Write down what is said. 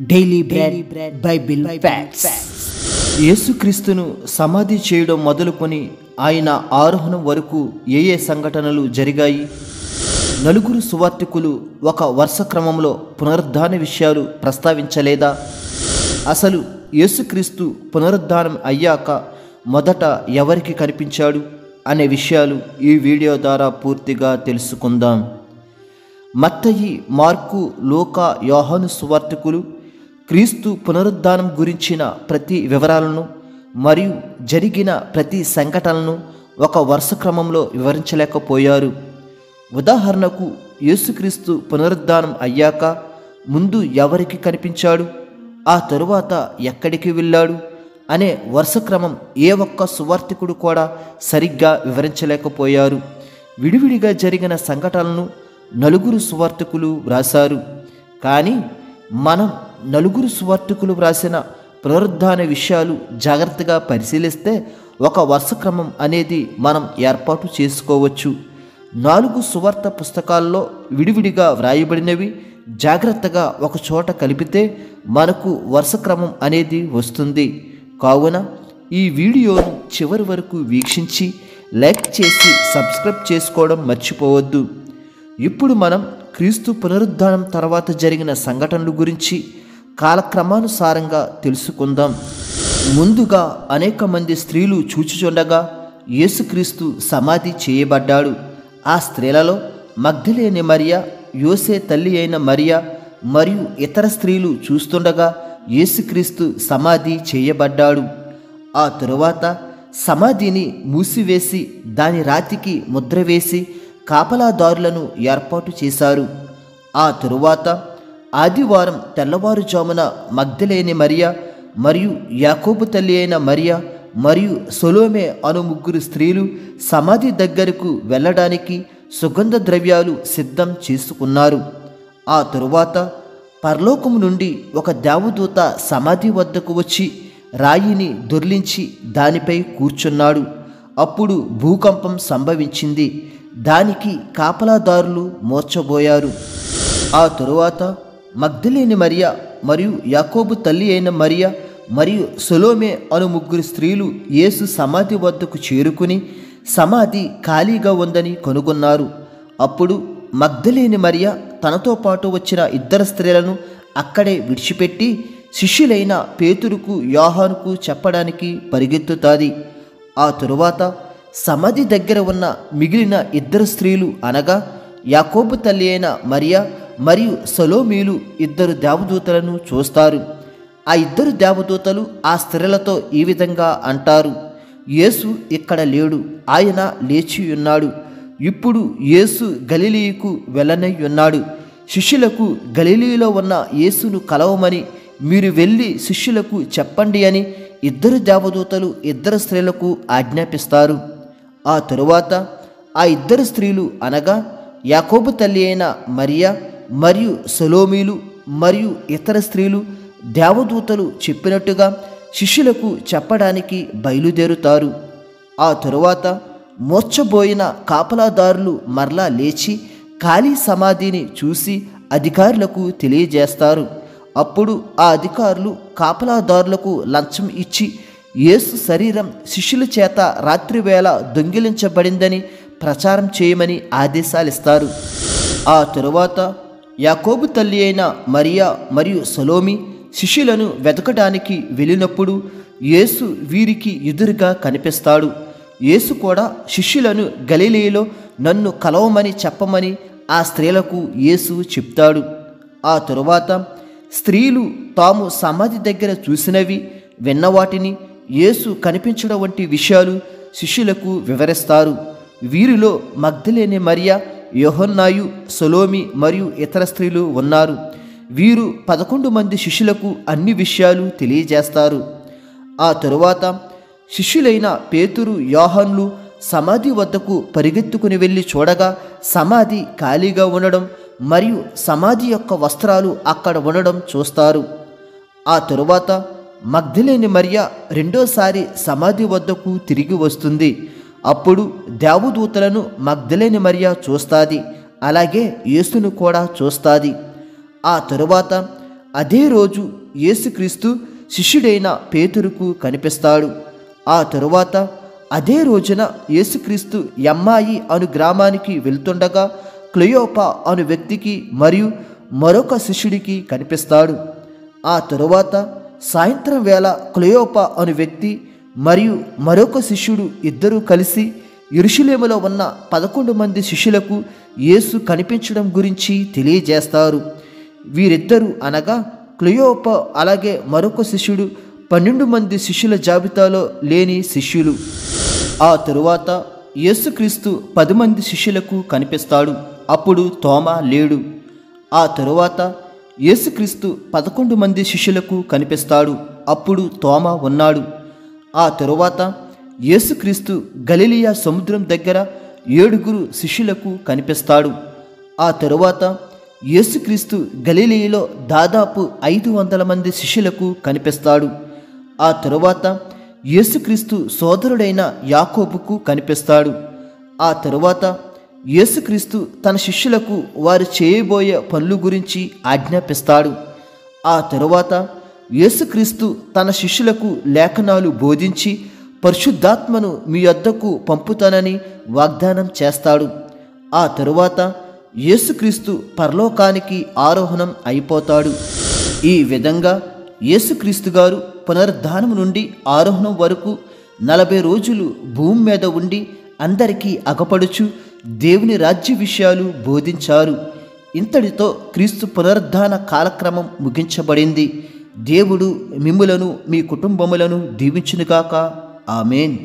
Daily bread Bible facts. యేసుక్రీస్తును సమాధి చేయడం మొదలుకొని ఆయన ఆరోహణం వరకు ఏ సంఘటనలు జరిగాయి? నలుగురు సువార్తికులు ఒక వరుస క్రమంలో పునరుద్ధాన విషయాలు ప్రస్తావించలేదా? అసలు యేసుక్రీస్తు పునరుద్ధానం అయ్యాక మొదట ఎవరికి కనిపించాడు అనే విషయాలు ఈ వీడియో ద్వారా పూర్తిగా తెలుసుకుందాం. మత్తయి, మార్కు, లూకా, యోహాను సువార్తికులు క్రీస్తు పునరుద్ధానం గురించిన ప్రతి వివరాలను మరియు జరిగిన ప్రతి సంఘటనలను ఒక వరుస క్రమంలో వివరించలేకపోయారు. ఉదాహరణకు, యేసుక్రీస్తు పునరుద్ధానం అయ్యాక ముందు ఎవరికి కనిపించాడు, ఆ తరువాత ఎక్కడికి వెళ్ళాడు అనే వరుస క్రమం ఏ ఒక్క సువార్తికుడు కూడా సరిగ్గా వివరించలేకపోయారు. విడివిడిగా జరిగిన సంఘటనలను నలుగురు సువార్తికులు వ్రాశారు. కానీ మనం నలుగురు సువార్తికులు వ్రాసిన పునరుద్ధాన విషయాలు జాగ్రత్తగా పరిశీలిస్తే ఒక వరుస క్రమం అనేది మనం ఏర్పాటు చేసుకోవచ్చు. 4 సువార్త పుస్తకాల్లో విడివిడిగా వ్రాయబడినవి జాగ్రత్తగా ఒక చోట కలిపితే మనకు వరుస క్రమం అనేది వస్తుంది. కావున ఈ వీడియోను చివరి వరకు వీక్షించి లైక్ చేసి సబ్స్క్రైబ్ చేసుకోవడం మర్చిపోవద్దు. ఇప్పుడు మనం క్రీస్తు పునరుద్ధానం తర్వాత జరిగిన సంఘటనల గురించి కాలక్రమానుసారంగా తెలుసుకుందాం. ముందుగా అనేక మంది స్త్రీలు చూచుచుండగా యేసుక్రీస్తు సమాధి చేయబడ్డాడు. ఆ స్త్రీలలో మగ్దలేని మరియ, యోసే తల్లి అయిన మరియ మరియు ఇతర స్త్రీలు చూస్తుండగా యేసుక్రీస్తు సమాధి చేయబడ్డాడు. ఆ తరువాత సమాధిని మూసివేసి దాని రాతికి ముద్ర వేసి కాపలాదారులను ఏర్పాటు చేశారు. ఆ తరువాత ఆదివారం తెల్లవారుజామున మగ్దలేని మరియ మరియు యాకోబు తల్లి అయిన మరియ మరియు సొలోమే అను 3 స్త్రీలు సమాధి దగ్గరకు వెళ్ళడానికి సుగంధ ద్రవ్యాలు సిద్ధం చేసుకున్నారు. ఆ తరువాత పరలోకము నుండి ఒక దేవదూత సమాధి వద్దకు వచ్చి రాయిని దొర్లించి దానిపై కూర్చున్నాడు. అప్పుడు భూకంపం సంభవించింది. దానికి కాపలాదారులు మూర్ఛబోయారు. ఆ తరువాత మగ్దలేని మరియ మరియు యాకోబు తల్లి అయిన మరియ మరియు సొలోమే అను 3 స్త్రీలు యేసు సమాధి వద్దకు చేరుకుని సమాధి ఖాళీగా ఉందని కనుగొన్నారు. అప్పుడు మగ్దలేని మరియ తనతో పాటు వచ్చిన 2 స్త్రీలను అక్కడే విడిచిపెట్టి శిష్యులైన పేతురుకు, యోహానుకు చెప్పడానికి పరిగెత్తుతాది. ఆ తరువాత సమాధి దగ్గర ఉన్న మిగిలిన 2 స్త్రీలు అనగా యాకోబు తల్లి అయిన మరియ మరియు సొలోమీలు 2 దేవదూతలను చూస్తారు. ఆ 2 దేవదూతలు ఆ స్త్రీలతో ఈ విధంగా అంటారు: యేసు ఇక్కడ లేడు, ఆయన లేచి ఉన్నాడు. ఇప్పుడు యేసు గలిలయకు వెళ్ళనై ఉన్నాడు. శిష్యులకు గలిలయలో ఉన్న యేసును కలవమని మీరు వెళ్ళి శిష్యులకు చెప్పండి అని 2 దేవదూతలు 2 స్త్రీలకు ఆజ్ఞాపిస్తారు. ఆ తరువాత ఆ 2 స్త్రీలు అనగా యాకోబు తల్లి అయిన మరియ మరియు సొలోమీలు మరియు ఇతర స్త్రీలు దేవదూతలు చెప్పినట్టుగా శిష్యులకు చెప్పడానికి బయలుదేరుతారు. ఆ తరువాత మూర్ఛబోయిన కాపలాదారులు మరలా లేచి ఖాళీ సమాధిని చూసి అధికారులకు తెలియజేస్తారు. అప్పుడు ఆ అధికారులు కాపలాదారులకు లంచం ఇచ్చి యేసు శరీరం శిష్యుల చేత రాత్రివేళ దొంగిలించబడిందని ప్రచారం చేయమని ఆదేశాలిస్తారు. ఆ తరువాత యాకోబు తల్లి అయిన మరియా మరియు సొలోమి శిష్యులను వెతకడానికి వెళ్ళినప్పుడు యేసు వీరికి ఎదురుగా కనిపిస్తాడు. యేసు కూడా శిష్యులను గలిలయలో నన్ను కలవమని చెప్పమని ఆ స్త్రీలకు యేసు చెప్తాడు. ఆ తరువాత స్త్రీలు తాము సమాధి దగ్గర చూసినవి, విన్నవాటిని, యేసు కనిపించడం వంటి విషయాలు శిష్యులకు వివరిస్తారు. వీరిలో మగ్దలేని మరియ, యోహన్నాయు, సొలోమి మరియు ఇతర స్త్రీలు ఉన్నారు. వీరు 11 మంది శిష్యులకు అన్ని విషయాలు తెలియజేస్తారు. ఆ తరువాత శిష్యులైన పేతురు, యోహాన్లు సమాధి వద్దకు పరిగెత్తుకుని వెళ్ళి చూడగా సమాధి ఖాళీగా ఉండడం మరియు సమాధి యొక్క వస్త్రాలు అక్కడ ఉండడం చూస్తారు. ఆ తరువాత మగ్దలేని మరియ రెండోసారి సమాధి వద్దకు తిరిగి వస్తుంది. అప్పుడు దేవదూతలను మగ్దలేని మరియ చూస్తాది. అలాగే యేసును కూడా చూస్తాది. ఆ తరువాత అదే రోజు యేసుక్రీస్తు శిష్యుడైన పేతురుకు కనిపిస్తాడు. ఆ తరువాత అదే రోజున యేసుక్రీస్తు ఎమ్మాయి అను గ్రామానికి వెళ్తుండగా క్లెయోపా అను వ్యక్తికి మరియు మరొక శిష్యుడికి కనిపిస్తాడు. ఆ తరువాత సాయంత్రం వేళ క్లెయోపా అను వ్యక్తి మరియు మరొక శిష్యుడు ఇద్దరూ కలిసి యెరూషలేములో ఉన్న 11 మంది శిష్యులకు యేసు కనిపించడం గురించి తెలియజేస్తారు. వీరిద్దరూ అనగా క్లెయోపా అలాగే మరొక శిష్యుడు 12 మంది శిష్యుల జాబితాలో లేని శిష్యులు. ఆ తరువాత యేసుక్రీస్తు 10 మంది శిష్యులకు కనిపిస్తాడు. అప్పుడు తోమా లేడు. ఆ తరువాత యేసుక్రీస్తు 11 మంది శిష్యులకు కనిపిస్తాడు. అప్పుడు తోమా ఉన్నాడు. ఆ తరువాత యేసుక్రీస్తు గలిలయ సముద్రం దగ్గర 7 శిష్యులకు కనిపిస్తాడు. ఆ తరువాత యేసుక్రీస్తు గలిలయలో దాదాపు 500 మంది శిష్యులకు కనిపిస్తాడు. ఆ తరువాత యేసుక్రీస్తు సోదరుడైన యాకోబుకు కనిపిస్తాడు. ఆ తరువాత యేసుక్రీస్తు తన శిష్యులకు వారు చేయబోయే పనుల గురించి ఆజ్ఞాపిస్తాడు. ఆ తరువాత యేసుక్రీస్తు తన శిష్యులకు లేఖనాలు బోధించి పరిశుద్ధాత్మను మీ వద్దకు పంపుతానని వాగ్దానం చేస్తాడు. ఆ తరువాత యేసుక్రీస్తు పరలోకానికి ఆరోహణం అయిపోతాడు. ఈ విధంగా యేసుక్రీస్తు గారు పునరుద్ధానం నుండి ఆరోహణం వరకు 40 రోజులు భూమి మీద ఉండి అందరికీ అగపడుచు దేవుని రాజ్య విషయాలు బోధించారు. ఇంతటితో క్రీస్తు పునరుద్ధాన కాలక్రమం ముగించబడింది. దేవుడు మిమ్ములను మీ కుటుంబములను దీవించునుగాక. ఆమేన్.